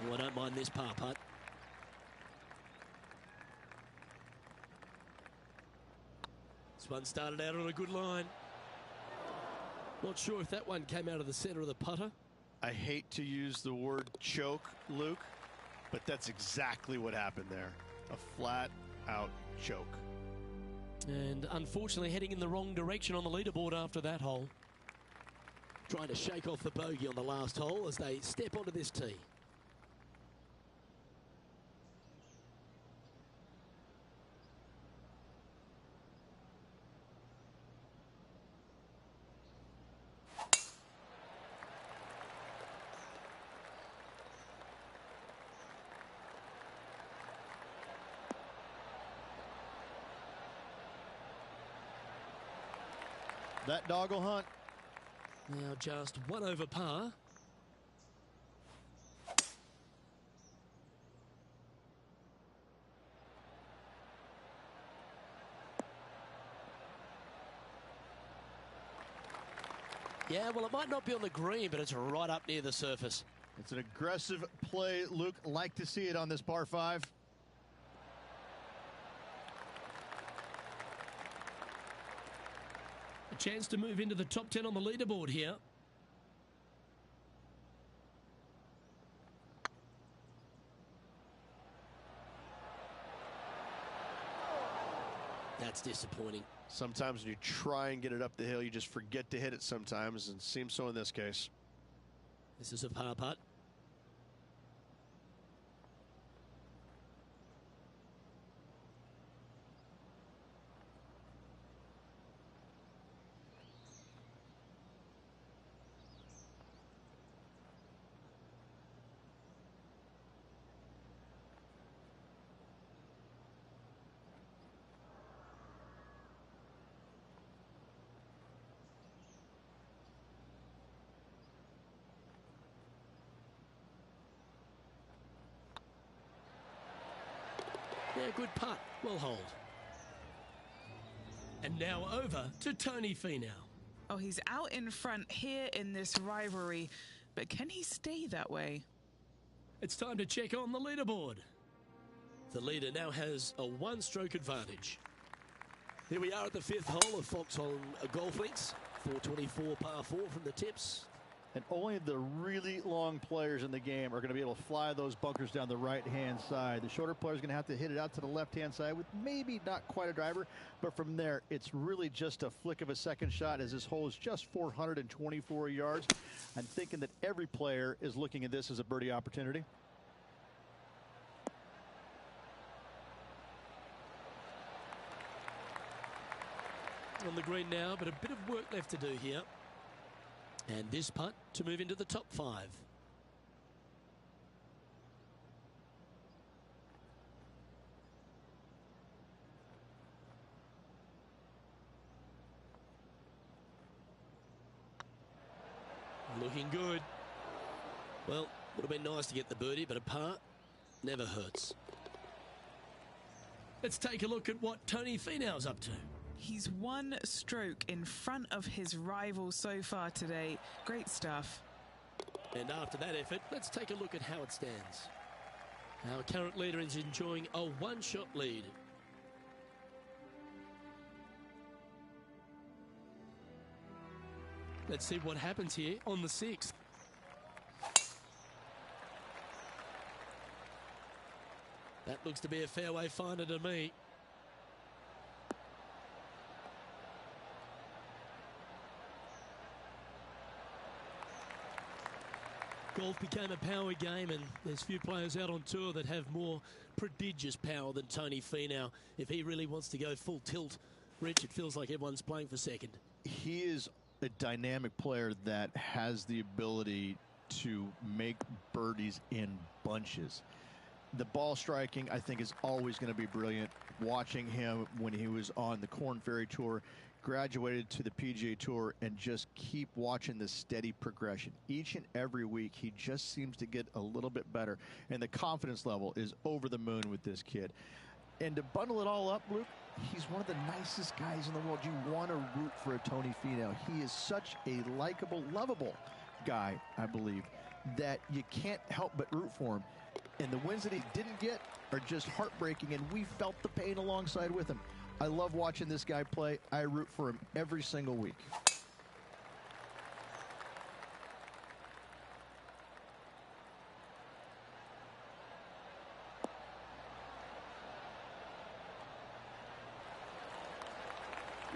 Oh, I don't mind this par putt. This one started out on a good line. Not sure if that one came out of the center of the putter. I hate to use the word choke, Luke, but that's exactly what happened there. A flat-out choke. And unfortunately heading in the wrong direction on the leaderboard after that hole. Trying to shake off the bogey on the last hole as they step onto this tee. That dog will hunt. Now just one over par. Yeah, well, it might not be on the green, but it's right up near the surface. It's an aggressive play, Luke. Like to see it on this par 5. A chance to move into the top 10 on the leaderboard here. That's disappointing. Sometimes when you try and get it up the hill, you just forget to hit it sometimes, and it seems so in this case. This is a par putt. Yeah, good putt. Well hold. And now over to Tony Finau. Oh, he's out in front here in this rivalry, but can he stay that way? It's time to check on the leaderboard. The leader now has a one-stroke advantage. Here we are at the 5th hole of Foxhole Golf Links. 424 par 4 from the tips. And only the really long players in the game are going to be able to fly those bunkers down the right-hand side. The shorter players are going to have to hit it out to the left-hand side with maybe not quite a driver, but from there, it's really just a flick of a second shot as this hole is just 424 yards. I'm thinking that every player is looking at this as a birdie opportunity. On the green now, but a bit of work left to do here. And this putt to move into the top 5. Looking good. Well, would have been nice to get the birdie, but a par never hurts. Let's take a look at what Tony Finau's up to. He's one stroke in front of his rival so far today. Great stuff. And after that effort, let's take a look at how it stands. Our current leader is enjoying a one-shot lead. Let's see what happens here on the 6th. That looks to be a fairway finder to me. Golf became a power game, and there's few players out on tour that have more prodigious power than Tony Finau. If he really wants to go full tilt, Rich, it feels like everyone's playing for second. He is a dynamic player that has the ability to make birdies in bunches. The ball striking, I think, is always going to be brilliant. Watching him when he was on the Korn Ferry Tour, graduated to the PGA Tour, and just keep watching the steady progression. Each and every week, he just seems to get a little bit better, and the confidence level is over the moon with this kid. And to bundle it all up, Luke, he's one of the nicest guys in the world. You want to root for a Tony Finau. He is such a likable, lovable guy, I believe. that you can't help but root for him. And the wins that he didn't get are just heartbreaking, and we felt the pain alongside with him. I love watching this guy play. I root for him every single week.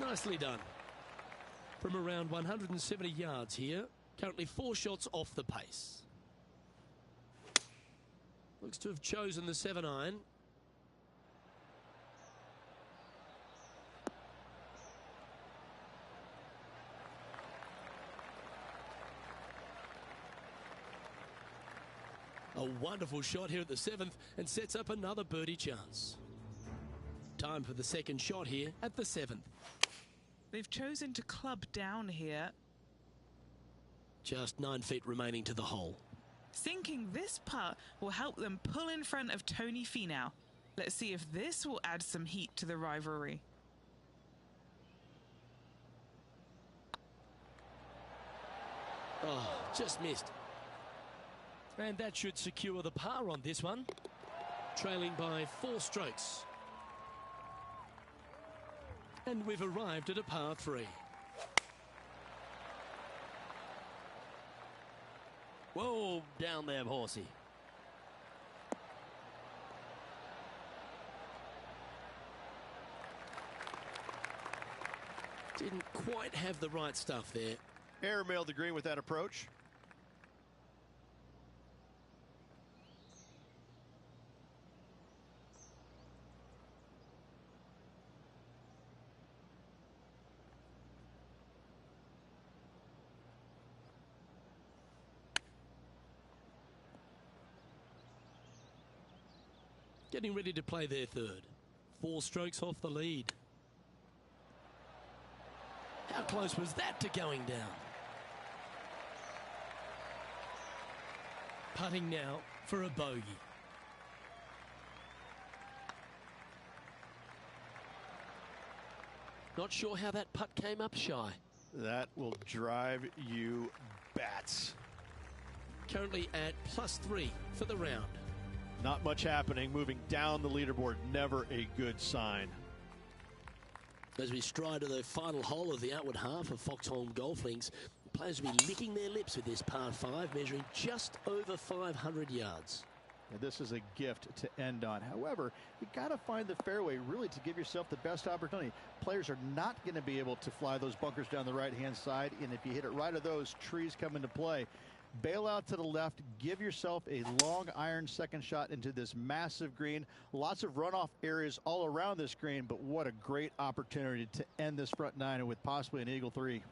Nicely done. From around 170 yards here, currently 4 shots off the pace. Looks to have chosen the 7-iron. A wonderful shot here at the 7th and sets up another birdie chance. Time for the second shot here at the 7th. They've chosen to club down here. Just 9 feet remaining to the hole. Sinking this putt will help them pull in front of Tony Finau. Let's see if this will add some heat to the rivalry. Oh, just missed. And that should secure the par on this one. Trailing by 4 strokes. And we've arrived at a par 3. Whoa, down there, horsey. Didn't quite have the right stuff there. Airmailed the green with that approach. Getting ready to play their third. 4 strokes off the lead. How close was that to going down? Putting now for a bogey. Not sure how that putt came up shy. That will drive you bats. Currently at +3 for the round. Not much happening. Moving down the leaderboard, never a good sign. As we stride to the final hole of the outward half of Foxholm Golf Links, players will be licking their lips with this par 5, measuring just over 500 yards. And this is a gift to end on. However, you got to find the fairway really to give yourself the best opportunity. Players are not going to be able to fly those bunkers down the right-hand side, and if you hit it right of those, trees come into play. Bail out to the left, give yourself a long iron second shot into this massive green. Lots of runoff areas all around this green, but what a great opportunity to end this front 9 with possibly an eagle 3.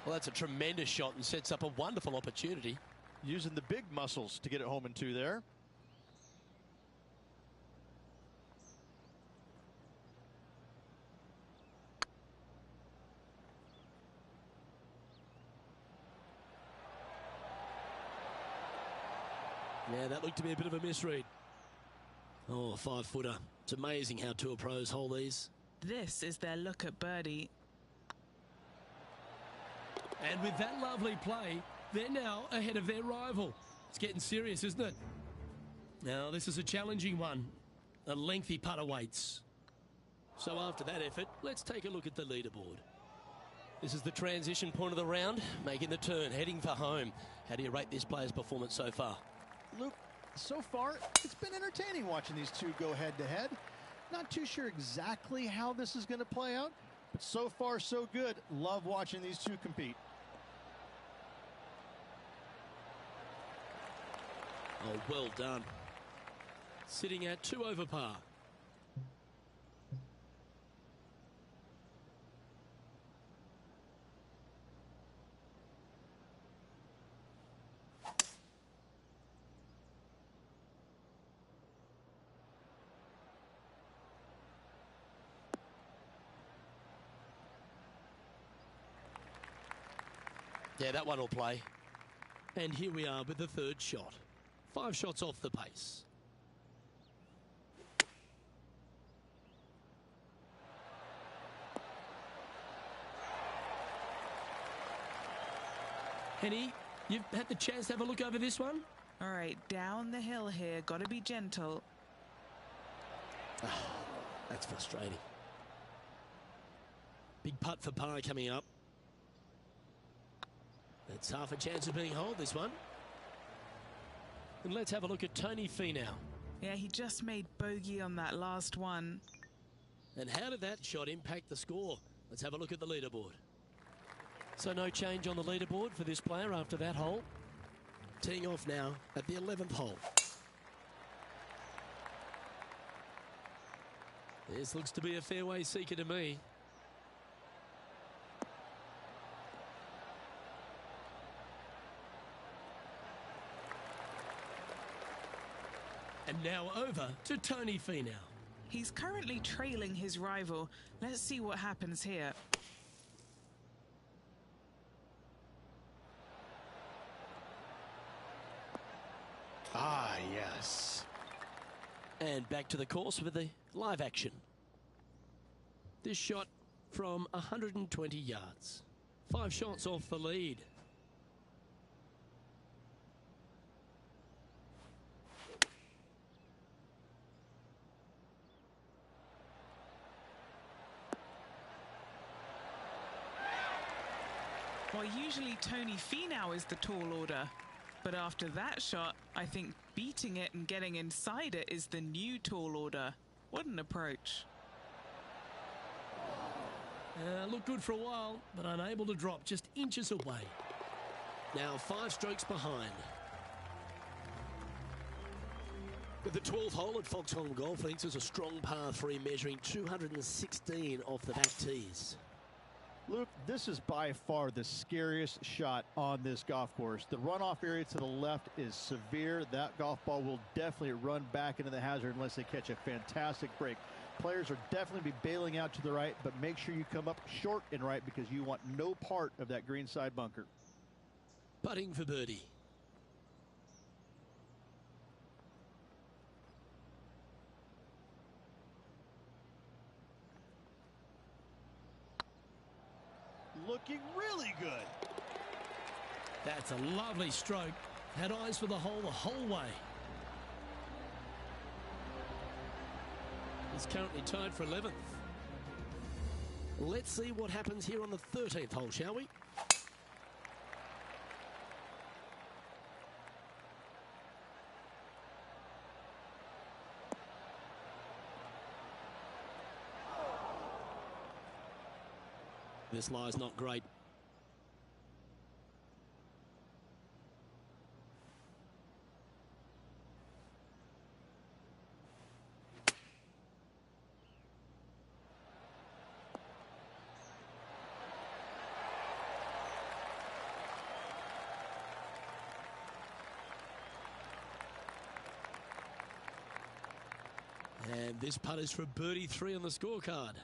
Well, that's a tremendous shot and sets up a wonderful opportunity. Using the big muscles to get it home in 2 there. Yeah, that looked to be a bit of a misread. Oh, a 5-footer. It's amazing how tour pros hold these. This is their look at birdie. And with that lovely play, they're now ahead of their rival. It's getting serious, isn't it? Now, this is a challenging one. A lengthy putt awaits. So after that effort, let's take a look at the leaderboard. This is the transition point of the round, making the turn, heading for home. How do you rate this player's performance so far? Luke, so far, it's been entertaining watching these two go head-to-head. Not too sure exactly how this is going to play out, but so far, so good. Love watching these two compete. Oh, well done. Sitting at 2 over par. Yeah, that one will play. And here we are with the third shot. 5 shots off the pace. Henny, you've had the chance to have a look over this one? All right, down the hill here. Got to be gentle. That's frustrating. Big putt for par coming up. That's half a chance of being holed, this one. And let's have a look at Tony Finau. Yeah, he just made bogey on that last one. And how did that shot impact the score? Let's have a look at the leaderboard. So no change on the leaderboard for this player after that hole. Teeing off now at the 11th hole. This looks to be a fairway seeker to me. And now over to Tony Finau. He's currently trailing his rival. Let's see what happens here. Ah, yes. And back to the course with the live action. This shot from 120 yards. 5 shots off the lead. Well, usually Tony Finau is the tall order. But after that shot, I think beating it and getting inside it is the new tall order. What an approach. Looked good for a while, but unable to drop, just inches away. Now 5 strokes behind. With the 12th hole at Foxholm Golf Links is a strong par 3 measuring 216 off the back tees. Luke, this is by far the scariest shot on this golf course. The runoff area to the left is severe. That golf ball will definitely run back into the hazard unless they catch a fantastic break. Players are definitely be bailing out to the right, but make sure you come up short and right because you want no part of that greenside bunker. Putting for birdie. Looking really good. That's a lovely stroke. Had eyes for the whole way. He's currently tied for 11th. Let's see what happens here on the 13th hole, shall we? This lie's not great. And this putt is for birdie 3 on the scorecard.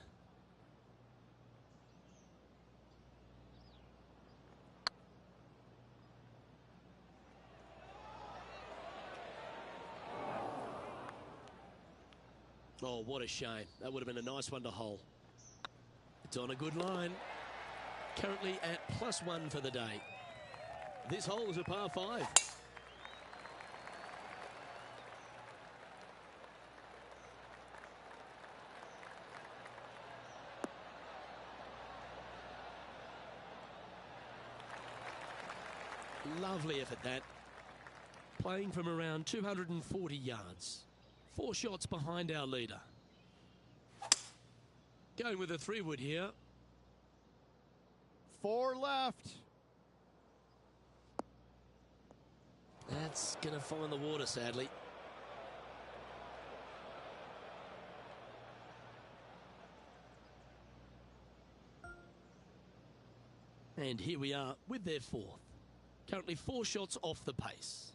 Oh, what a shame. That would have been a nice one to hole. It's on a good line. Currently at +1 for the day. This hole is a par 5. Lovely effort that. Playing from around 240 yards. 4 shots behind our leader. Going with a 3-wood here. 4 left. That's going to find the water, sadly. And here we are with their 4th. Currently 4 shots off the pace.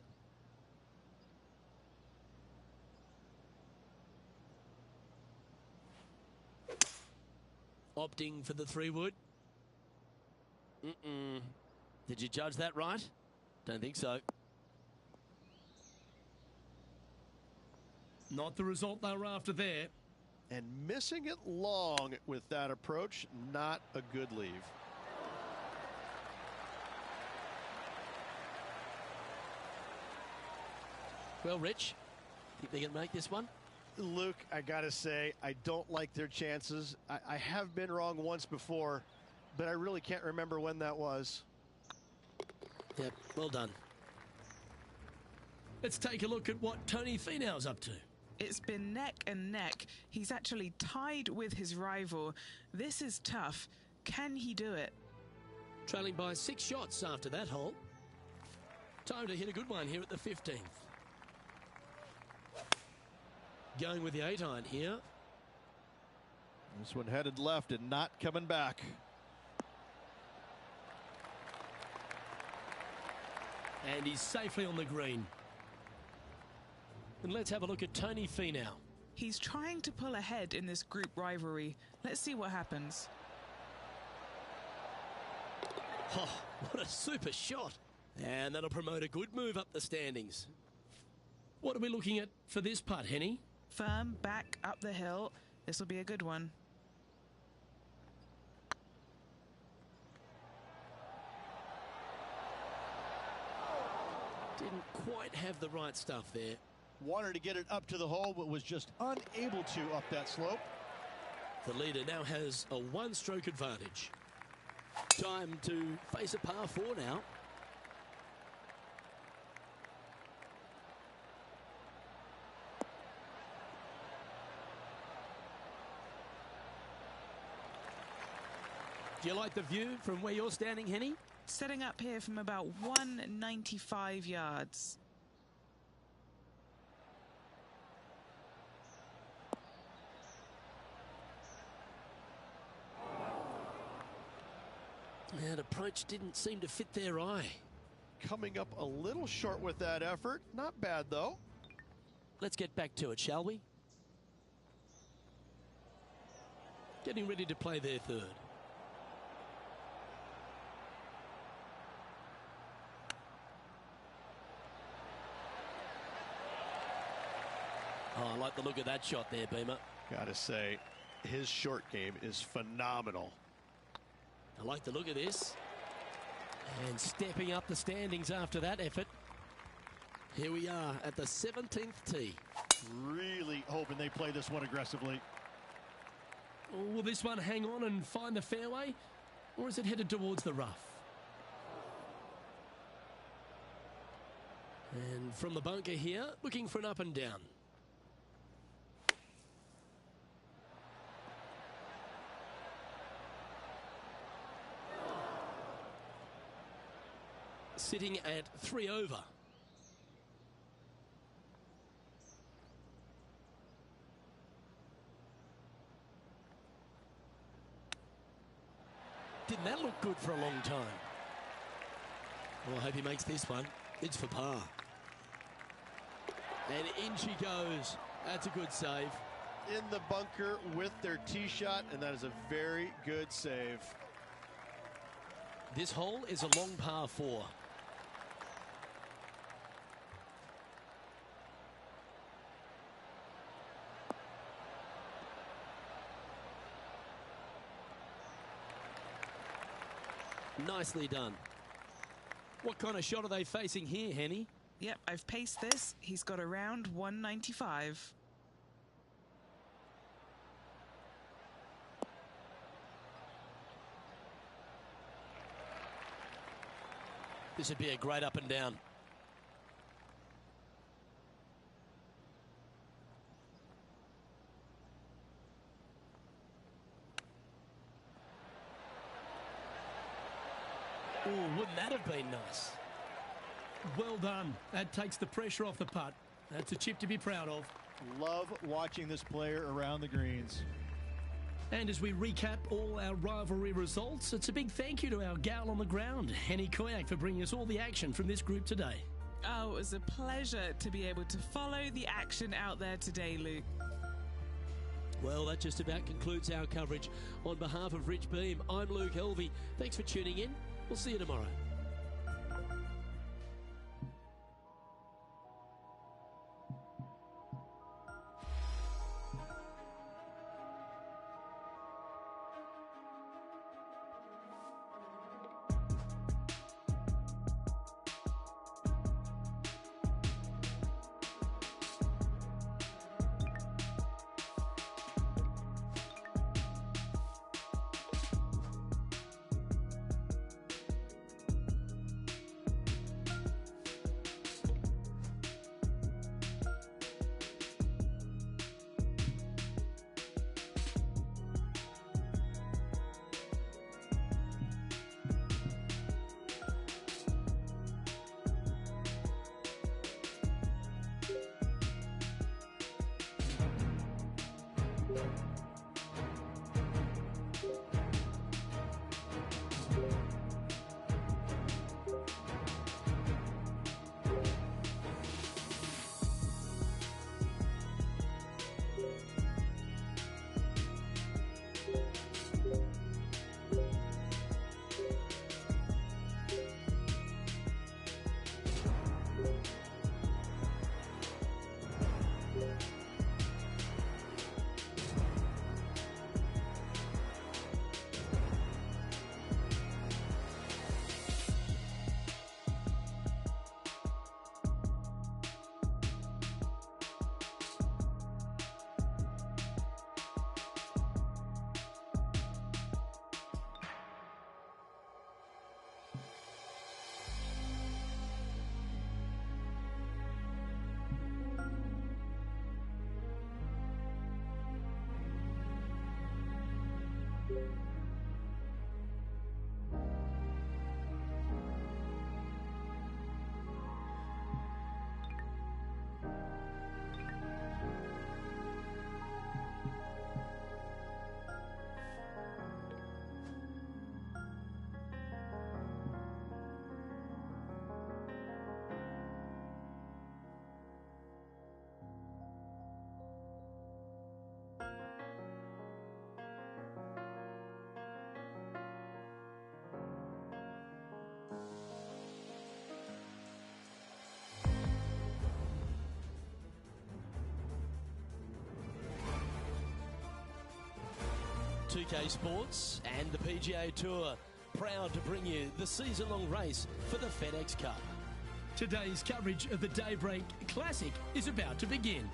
Opting for the 3-wood. Did you judge that right? Don't think so. Not the result they were after there. And missing it long with that approach, not a good leave. Well, Rich, think they can make this one? Luke, I got to say, I don't like their chances. I have been wrong once before, but I really can't remember when that was. Yep, well done. Let's take a look at what Tony Finau's up to. It's been neck and neck. He's actually tied with his rival. This is tough. Can he do it? Trailing by 6 shots after that hole. Time to hit a good one here at the 15th. Going with the 8-iron here. This one headed left and not coming back. And he's safely on the green. And let's have a look at Tony Finau. He's trying to pull ahead in this group rivalry. Let's see what happens. Oh, what a super shot. And that'll promote a good move up the standings. What are we looking at for this putt, Henny? Firm back up the hill. This will be a good one. Didn't quite have the right stuff there. Wanted to get it up to the hole, but was just unable to up that slope. The leader now has a 1-stroke advantage. Time to face a par 4 now. Do you like the view from where you're standing, Henny? Setting up here from about 195 yards. That approach didn't seem to fit their eye. Coming up a little short with that effort. Not bad, though. Let's get back to it, shall we? Getting ready to play their third. Oh, I like the look of that shot there, Beamer. Got to say, his short game is phenomenal. I like the look of this. And stepping up the standings after that effort. Here we are at the 17th tee. Really hoping they play this one aggressively. Will this one hang on and find the fairway? Or is it headed towards the rough? And from the bunker here, looking for an up and down. Sitting at 3 over. Didn't that look good for a long time? Well, I hope he makes this one. It's for par. And in she goes. That's a good save. In the bunker with their tee shot, and that is a very good save. This hole is a long par 4. Nicely done. What kind of shot are they facing here, Henny? Yep, I've paced this. He's got around 195. This would be a great up and down. Oh, wouldn't that have been nice? Well done. That takes the pressure off the putt. That's a chip to be proud of. Love watching this player around the greens. And as we recap all our rivalry results, it's a big thank you to our gal on the ground, Henny Koyak, for bringing us all the action from this group today. Oh, it was a pleasure to be able to follow the action out there today, Luke. Well, that just about concludes our coverage. On behalf of Rich Beem, I'm Luke Helvey. Thanks for tuning in. We'll see you tomorrow. 2K Sports and the PGA Tour proud to bring you the season-long race for the FedEx Cup. Today's coverage of the Daybreak Classic is about to begin.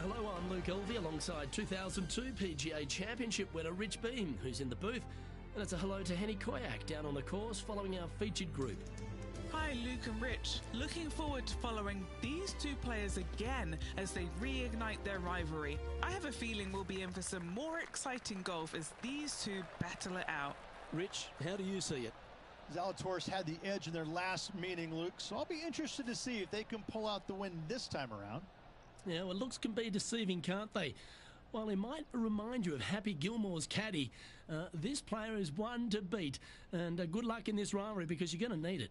Hello, I'm Luke Elvey alongside 2002 PGA Championship winner Rich Beem, who's in the booth. And it's a hello to Henny Koyak down on the course following our featured group. Hi, Luke and Rich. Looking forward to following these two players again as they reignite their rivalry. I have a feeling we'll be in for some more exciting golf as these two battle it out. Rich, how do you see it? Zalatoris had the edge in their last meeting, Luke, so I'll be interested to see if they can pull out the win this time around. Yeah, well, looks can be deceiving, can't they? While it might remind you of Happy Gilmore's caddy, this player is one to beat. And good luck in this rivalry because you're going to need it.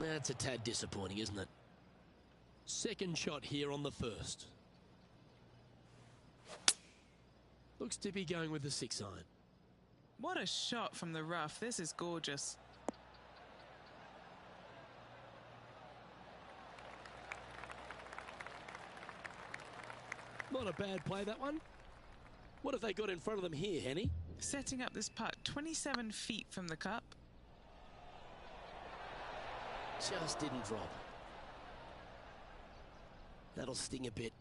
That's a tad disappointing, isn't it? Second shot here on the first. Looks to be going with the 6-iron. What a shot from the rough. This is gorgeous. Not a bad play, that one. What have they got in front of them here, Henny? Setting up this putt 27 feet from the cup. Just didn't drop. That'll sting a bit.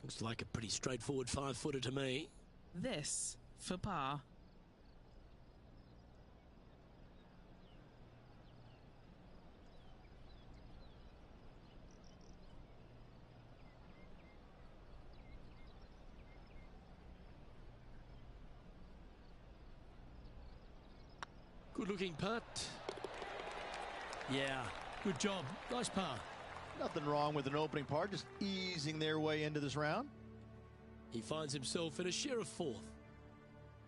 Looks like a pretty straightforward 5-footer to me. This for par. Good looking putt. Yeah, good job. Nice par. Nothing wrong with an opening par, just easing their way into this round. He finds himself in a share of fourth.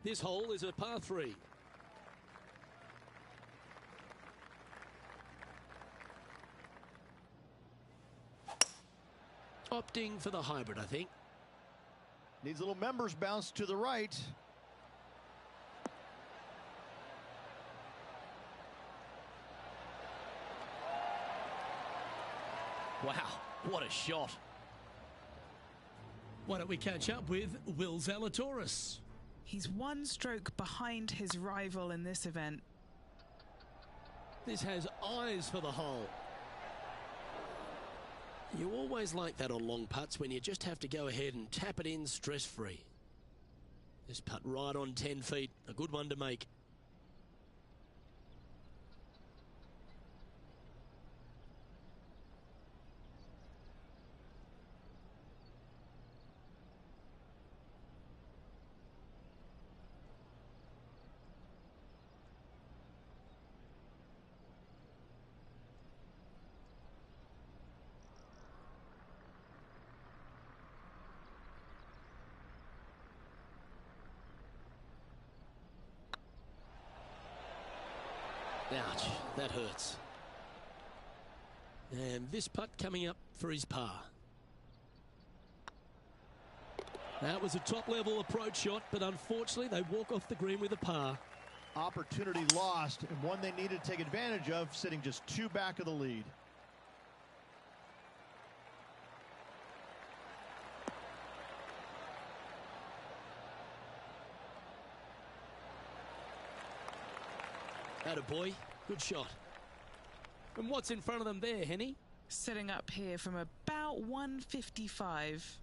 This hole is a par 3. Opting for the hybrid, I think. Needs a little members bounce to the right. Wow, what a shot. Why don't we catch up with Will Zalatoris? He's one stroke behind his rival in this event. This has eyes for the hole. You always like that on long putts when you just have to go ahead and tap it in stress-free. This putt right on 10 feet, a good one to make. Ouch, that hurts. And this putt coming up for his par. That was a top-level approach shot, but unfortunately they walk off the green with a par. Opportunity lost, and one they needed to take advantage of, sitting just 2 back of the lead. Attaboy, good shot. And what's in front of them there, Henny? Setting up here from about 155.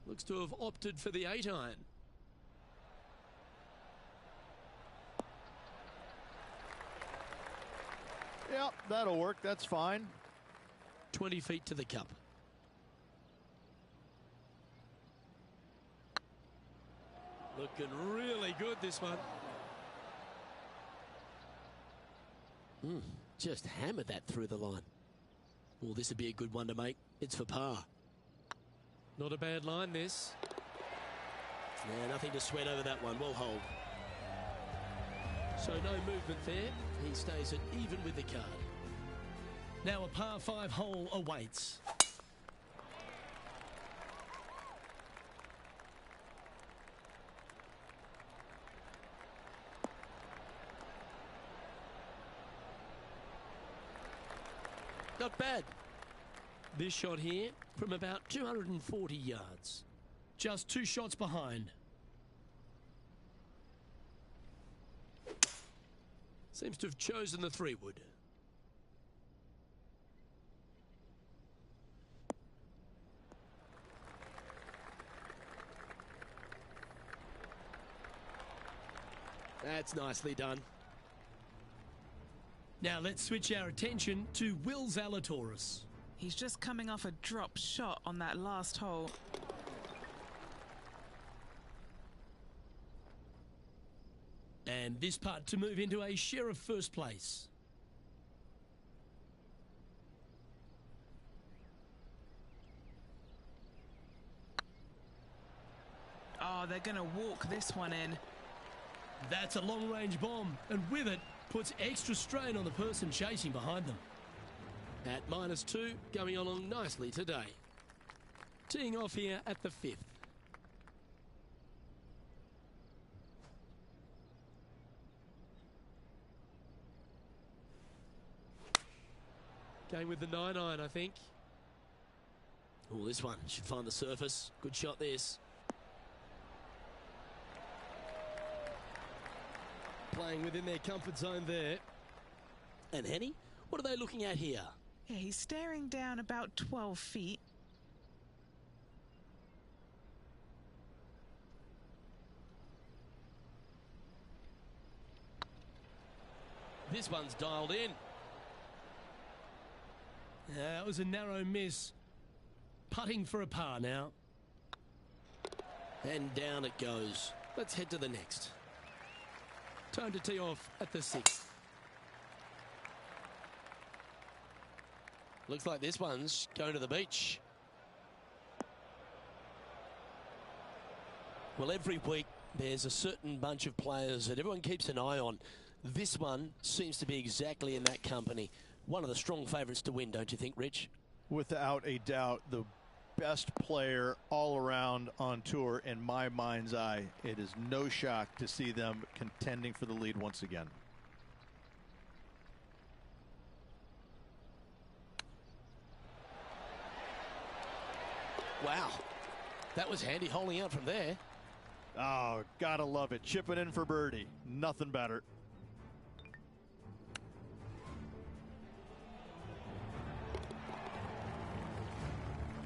Looks to have opted for the 8-iron. Yep, that'll work. That's fine. 20 feet to the cup. Looking really good, this one. Just hammered that through the line. Well, this would be a good one to make. It's for par. Not a bad line, this. Yeah, nothing to sweat over that one. Well hold. So no movement there. He stays at even with the card. Now a par 5 hole awaits. Not bad. This shot here from about 240 yards. Just 2 shots behind. Seems to have chosen the 3-wood. That's nicely done. Now let's switch our attention to Will Zalatoris. He's just coming off a drop shot on that last hole. And this putt to move into a share of first place. Oh, they're going to walk this one in. That's a long-range bomb, and with it, puts extra strain on the person chasing behind them. At -2, going along nicely today. Teeing off here at the 5th. Going with the 9-iron, I think. Oh, this one should find the surface. Good shot, this. Playing within their comfort zone there. And Henny, what are they looking at here? Yeah, he's staring down about 12 feet. This one's dialed in. That was a narrow miss. Putting for a par now. And down it goes. Let's head to the next. Time to tee off at the 6th. Looks like this one's going to the beach. Well, every week there's a certain bunch of players that everyone keeps an eye on. This one seems to be exactly in that company. One of the strong favourites to win, don't you think, Rich? Without a doubt, the best player all around on tour in my mind's eye. It is no shock to see them contending for the lead once again. Wow, that was handy holding out from there. Oh, gotta love it. Chipping in for birdie. Nothing better.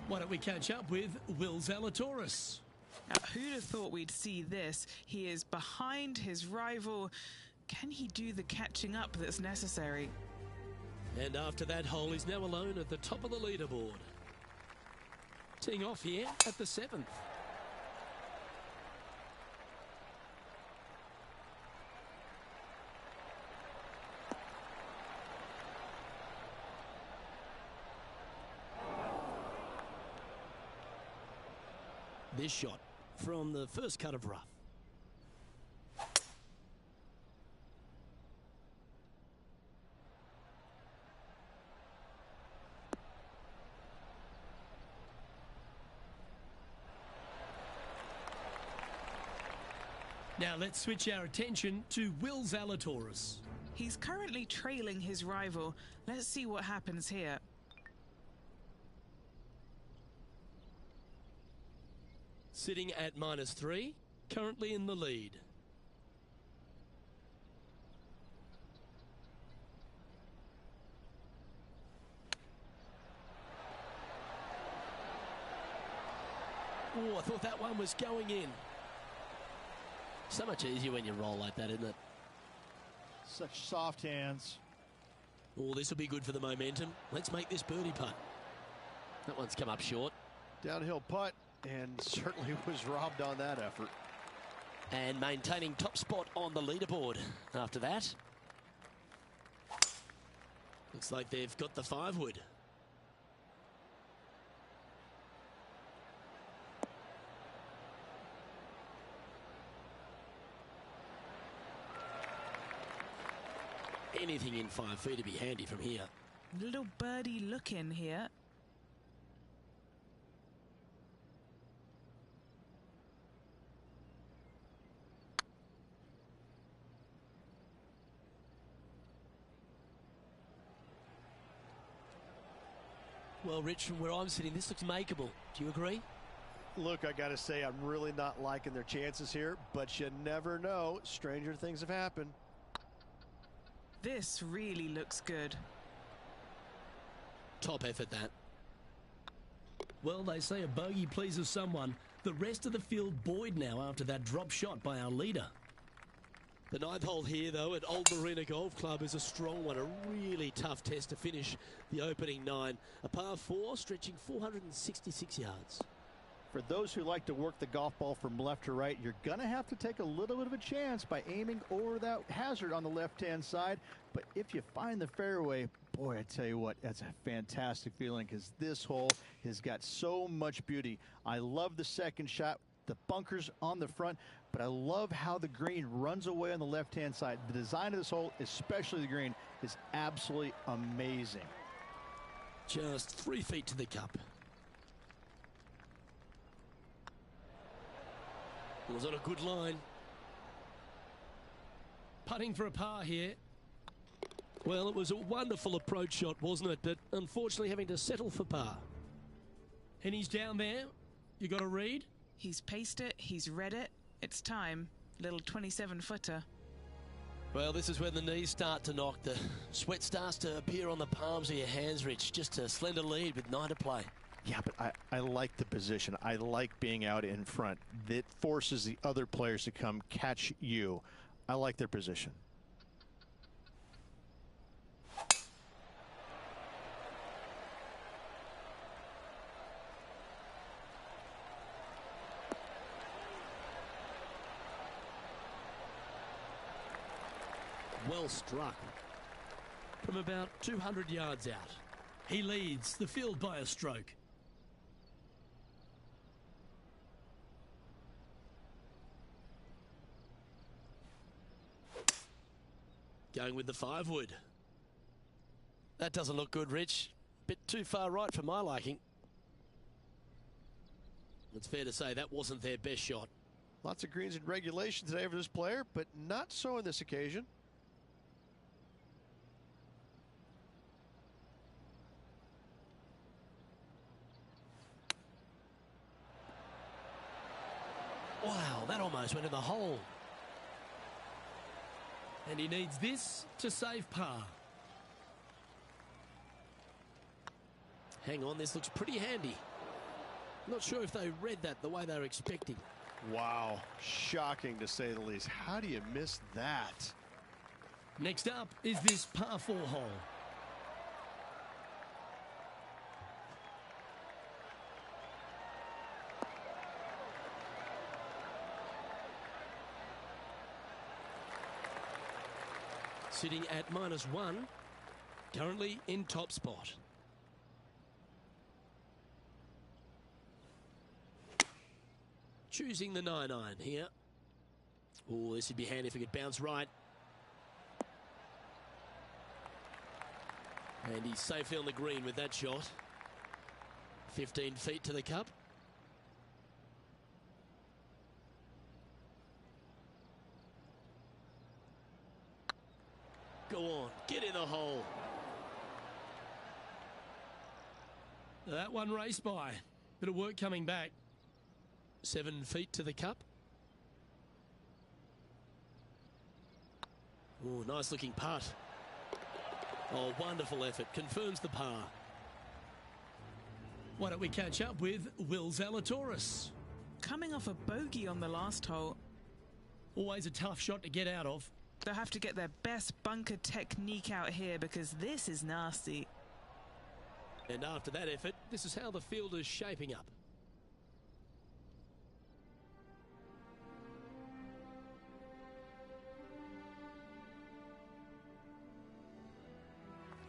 Why don't we catch up with Will Zalatoris? Now, who'd have thought we'd see this? He is behind his rival. Can he do the catching up that's necessary? And after that hole, he's now alone at the top of the leaderboard. Teeing off here at the 7th. This shot from the first cut of rough. Now let's switch our attention to Will Zalatoris. He's currently trailing his rival. Let's see what happens here. Sitting at -3, currently in the lead. Oh, I thought that one was going in. So much easier when you roll like that, isn't it? Such soft hands. Oh, this will be good for the momentum. Let's make this birdie putt. That one's come up short. Downhill putt, and certainly was robbed on that effort. And maintaining top spot on the leaderboard after that. Looks like they've got the 5-wood. Anything in 5 feet to be handy from here. Little birdie look in here. Well, Rich, from where I'm sitting, this looks makeable. Do you agree? Look, I got to say, I'm really not liking their chances here, but you never know. Stranger things have happened. This really looks good. Top effort, that. Well, they say a bogey pleases someone. The rest of the field buoyed now after that drop shot by our leader. The 9th hole here, though, at Old Marina Golf Club is a strong one, a really tough test to finish the opening 9. A par 4 stretching 466 yards. For those who like to work the golf ball from left to right, you're going to have to take a little bit of a chance by aiming over that hazard on the left-hand side. But if you find the fairway, boy, I tell you what, that's a fantastic feeling because this hole has got so much beauty. I love the second shot, the bunkers on the front, but I love how the green runs away on the left-hand side. The design of this hole, especially the green, is absolutely amazing. Just 3 feet to the cup. It was on a good line. Putting for a par here. Well, it was a wonderful approach shot, wasn't it? But unfortunately having to settle for par. And he's down there. You got a read? He's paced it, he's read it. It's time. Little 27-footer. Well, this is when the knees start to knock. The sweat starts to appear on the palms of your hands, Rich. Just a slender lead with 9 to play. Yeah, but I like the position. I like being out in front. That forces the other players to come catch you. I like their position. Well struck. From about 200 yards out. He leads the field by a stroke. Going with the 5-wood. That doesn't look good, Rich. Bit too far right for my liking. It's fair to say that wasn't their best shot. Lots of greens in regulation today for this player, but not so on this occasion. Wow, that almost went in the hole. And he needs this to save par. Hang on, this looks pretty handy. Not sure if they read that the way they were expecting. Wow, shocking to say the least. How do you miss that? Next up is this par 4 hole. Sitting at -1, currently in top spot. Choosing the 9-iron here. Oh, this would be handy if it could bounce right. And he's safely on the green with that shot. 15 feet to the cup. Go on, get in the hole. That one raced by. Bit of work coming back. 7 feet to the cup. Oh, nice looking putt. Oh, wonderful effort. Confirms the par. Why don't we catch up with Will Zalatoris? Coming off a bogey on the last hole. Always a tough shot to get out of. They'll have to get their best bunker technique out here because this is nasty. And after that effort, this is how the field is shaping up.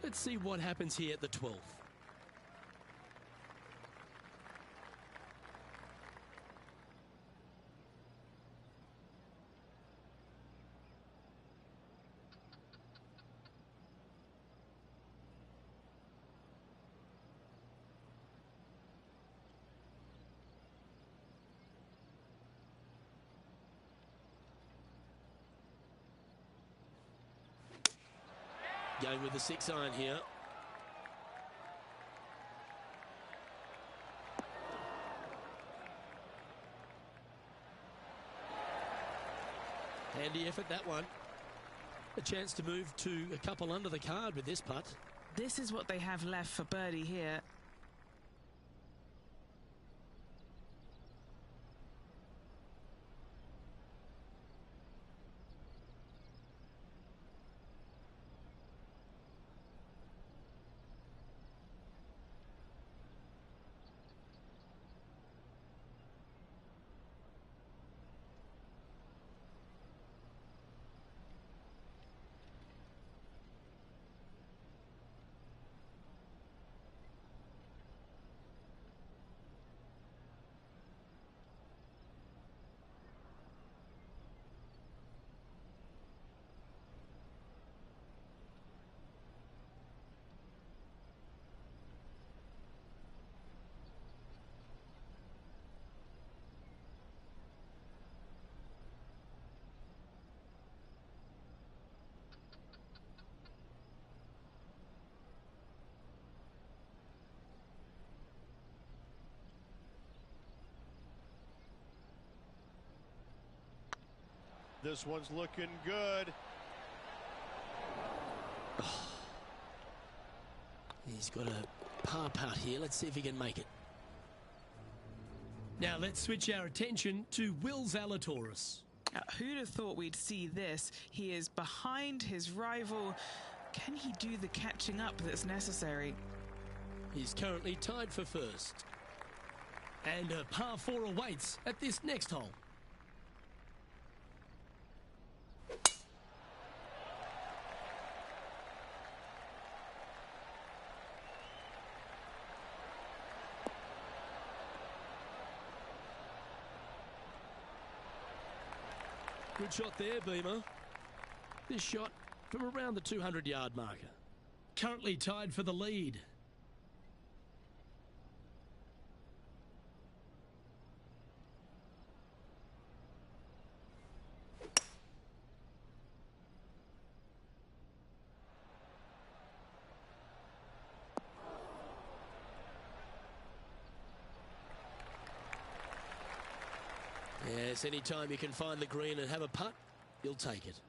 Let's see what happens here at the 12th. Going with the 6-iron here. Handy effort, that one. A chance to move to a couple under the card with this putt. This is what they have left for birdie here. This one's looking good. He's got a par putt here. Let's see if he can make it. Now let's switch our attention to Will Zalatoris. Who'd have thought we'd see this? He is behind his rival. Can he do the catching up that's necessary? He's currently tied for first. And a par 4 awaits at this next hole. Good shot there, Beamer. This shot from around the 200-yard marker. Currently tied for the lead. Yes, anytime you can find the green and have a putt, you'll take it.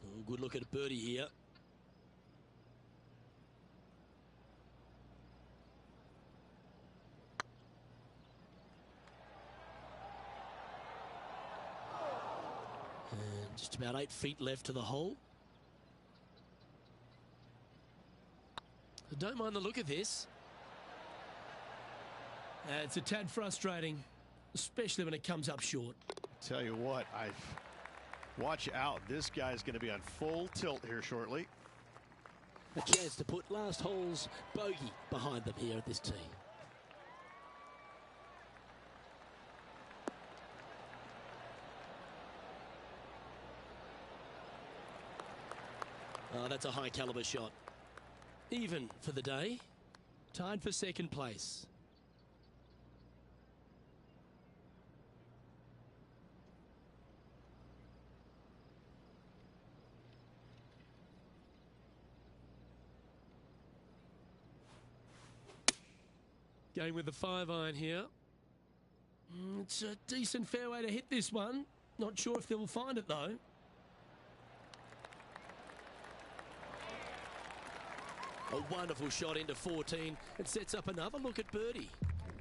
Oh, good look at a birdie here. Just about 8 feet left to the hole. I don't mind the look of this. It's a tad frustrating, especially when it comes up short. Tell you what, watch out. This guy's going to be on full tilt here shortly. A chance to put last hole's bogey behind them here at this tee. Oh, that's a high caliber shot. Even for the day. Tied for second place. Going with the 5-iron here. It's a decent fairway to hit this one. Not sure if they'll find it though. A wonderful shot into 14. It sets up another look at birdie.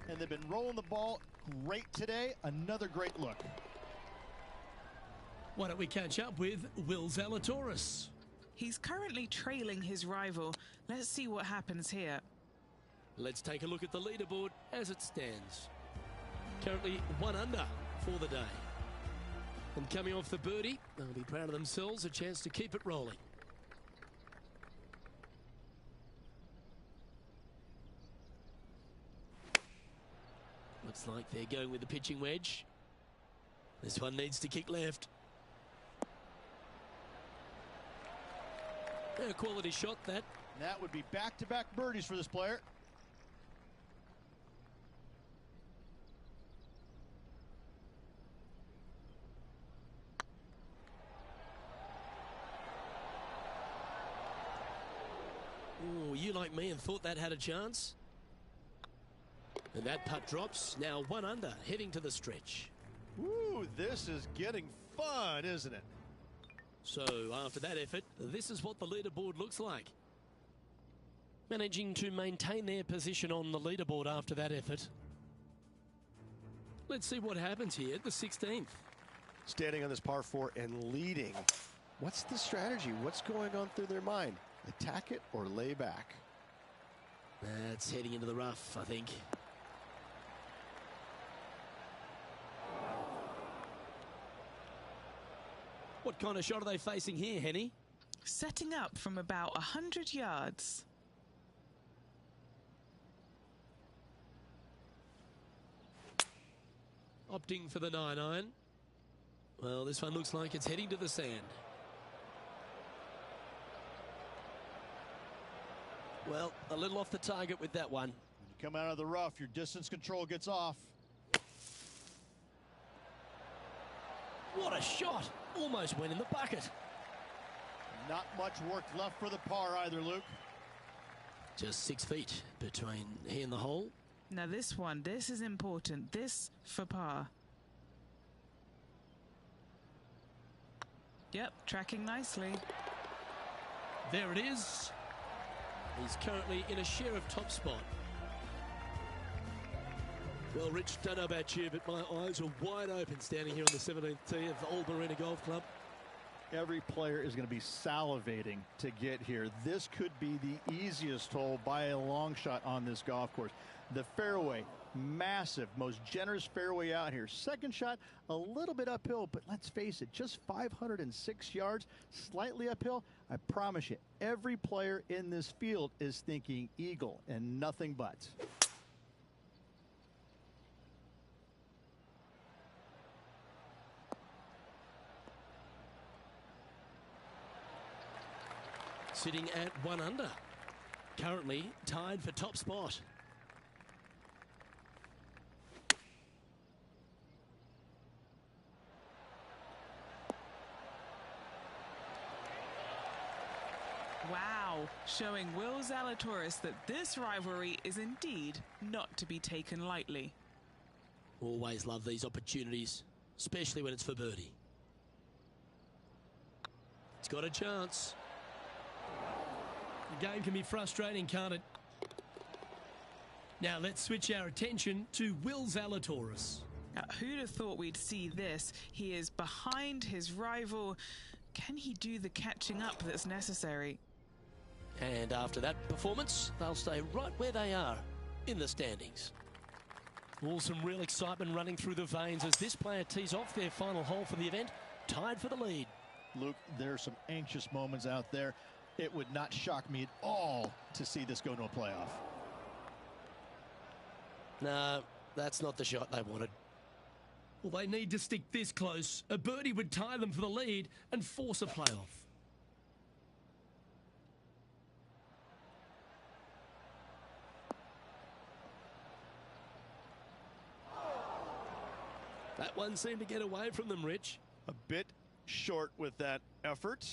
And they've been rolling the ball great today. Another great look. Why don't we catch up with Will Zalatoris? He's currently trailing his rival. Let's see what happens here. Let's take a look at the leaderboard as it stands. Currently 1 under for the day. And coming off the birdie, they'll be proud of themselves, a chance to keep it rolling. Looks like they're going with the pitching wedge. This one needs to kick left. A quality shot that. That would be back-to-back birdies for this player. Oh, you like me and thought that had a chance? And that putt drops. Now 1 under, heading to the stretch. Ooh, this is getting fun, isn't it? So after that effort, this is what the leaderboard looks like. Managing to maintain their position on the leaderboard after that effort. Let's see what happens here at the 16th. Standing on this par 4 and leading. What's the strategy? What's going on through their mind? Attack it or lay back? That's heading into the rough, I think. What kind of shot are they facing here, Henny? Setting up from about 100 yards. Opting for the 9-iron. Well, this one looks like it's heading to the sand. Well, a little off the target with that one. When you come out of the rough, your distance control gets off. What a shot! Almost went in the bucket. Not much work left for the par either, Luke. Just 6 feet between he and the hole. Now this is important. This for par. Yep, tracking nicely. There it is. He's currently in a share of top spot. Well, Rich, don't know about you, but my eyes are wide open standing here on the 17th tee of Old Marina Golf Club. Every player is going to be salivating to get here. This could be the easiest hole by a long shot on this golf course. The fairway, massive, most generous fairway out here. Second shot, a little bit uphill, but let's face it, just 506 yards, slightly uphill. I promise you, every player in this field is thinking eagle and nothing but. Sitting at 1 under. Currently tied for top spot. Wow, showing Will Zalatoris that this rivalry is indeed not to be taken lightly. Always love these opportunities, especially when it's for birdie. It's got a chance. The game can be frustrating, can't it? Now let's switch our attention to Will Zalatoris. Who'd have thought we'd see this? He is behind his rival. Can he do the catching up that's necessary? And after that performance, they'll stay right where they are in the standings. All some real excitement running through the veins as this player tees off their final hole for the event, tied for the lead. Luke, there are some anxious moments out there. It would not shock me at all to see this go to a playoff. No, that's not the shot they wanted. Well, they need to stick this close. A birdie would tie them for the lead and force a playoff. That one seemed to get away from them, Rich. A bit short with that effort.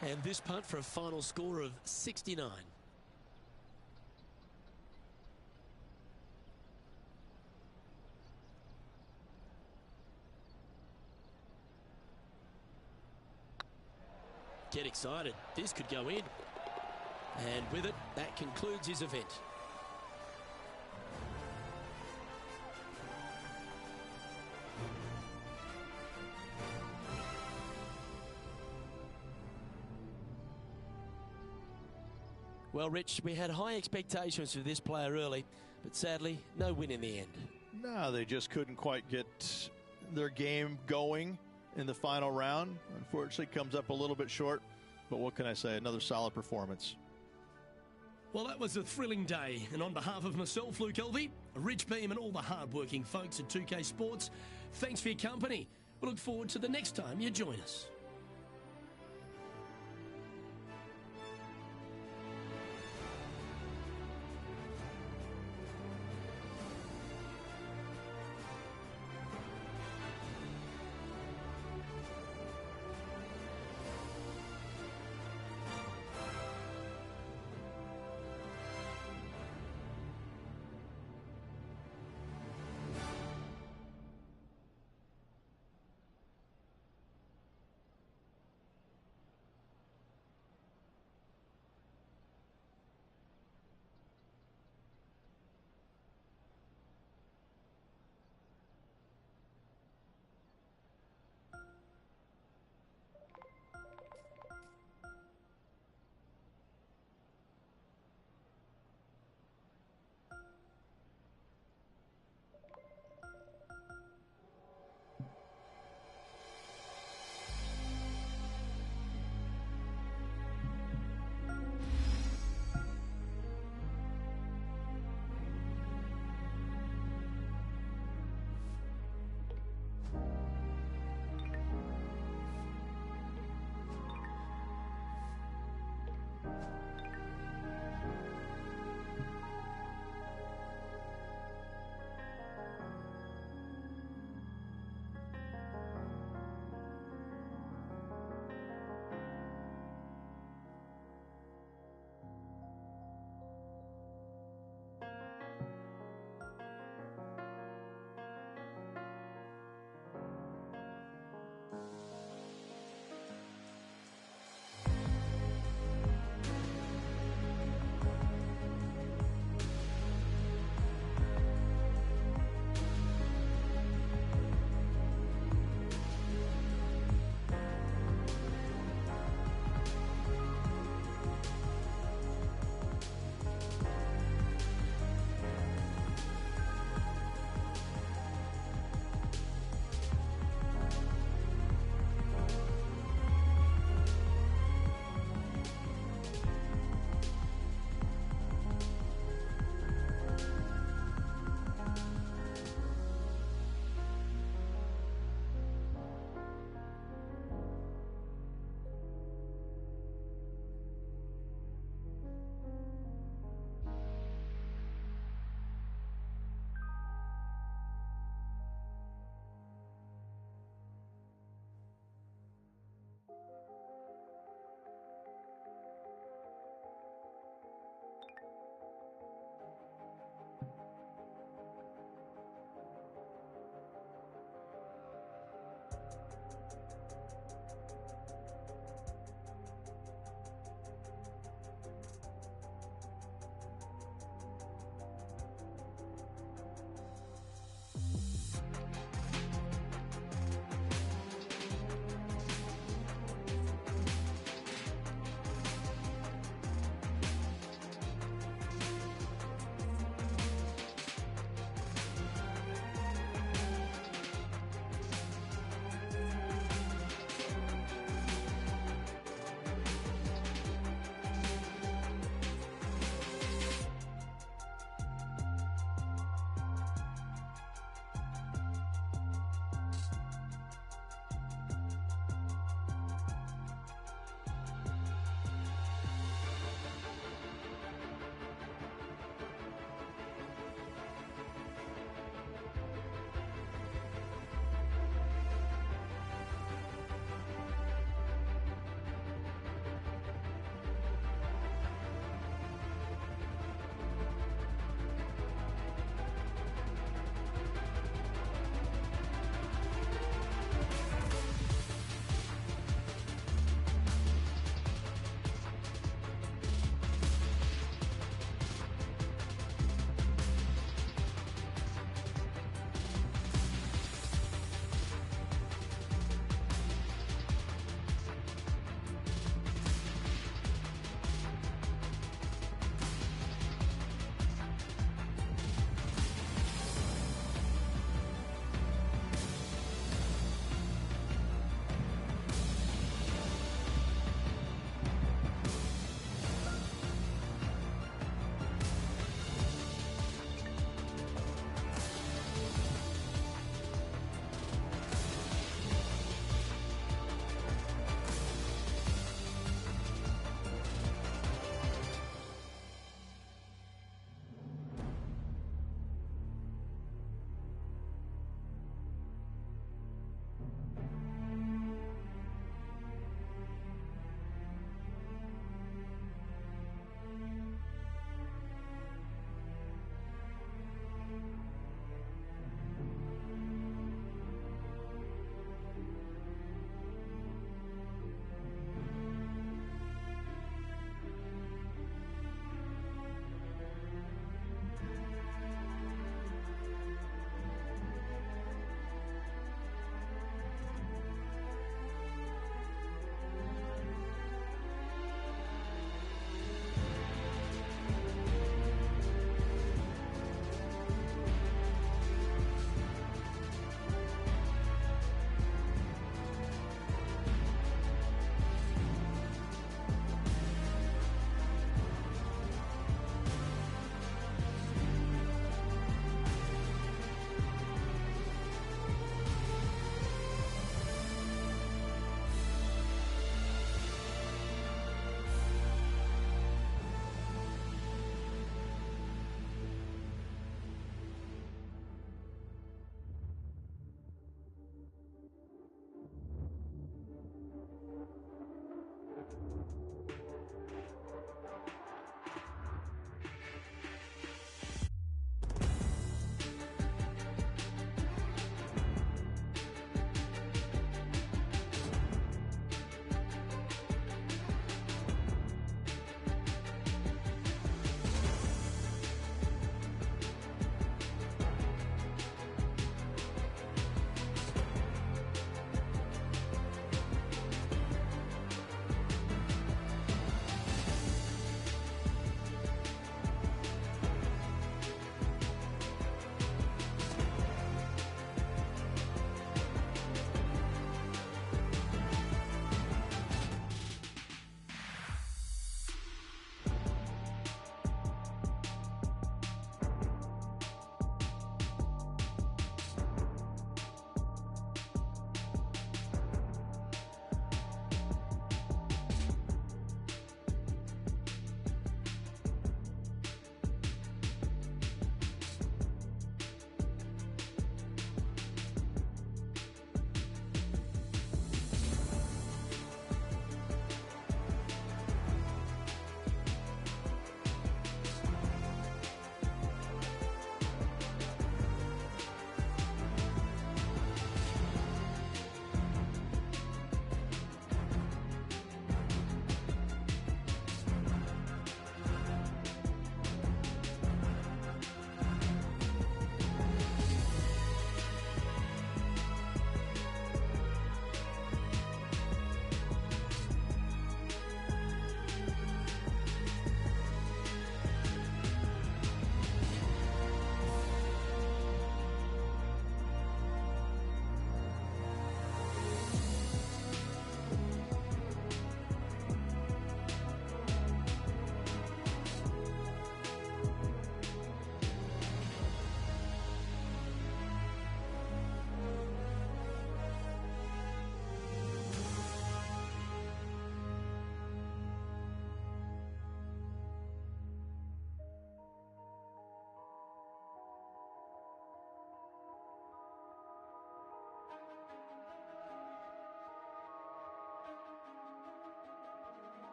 And this putt for a final score of 69. Get excited. This could go in. And with it, that concludes his event. Well, Rich, we had high expectations for this player early, but sadly, no win in the end. No, they just couldn't quite get their game going in the final round. Unfortunately, comes up a little bit short, but what can I say? Another solid performance. Well, that was a thrilling day, and on behalf of myself, Luke Elvey, Rich Beam, and all the hard-working folks at 2K Sports, thanks for your company. We look forward to the next time you join us.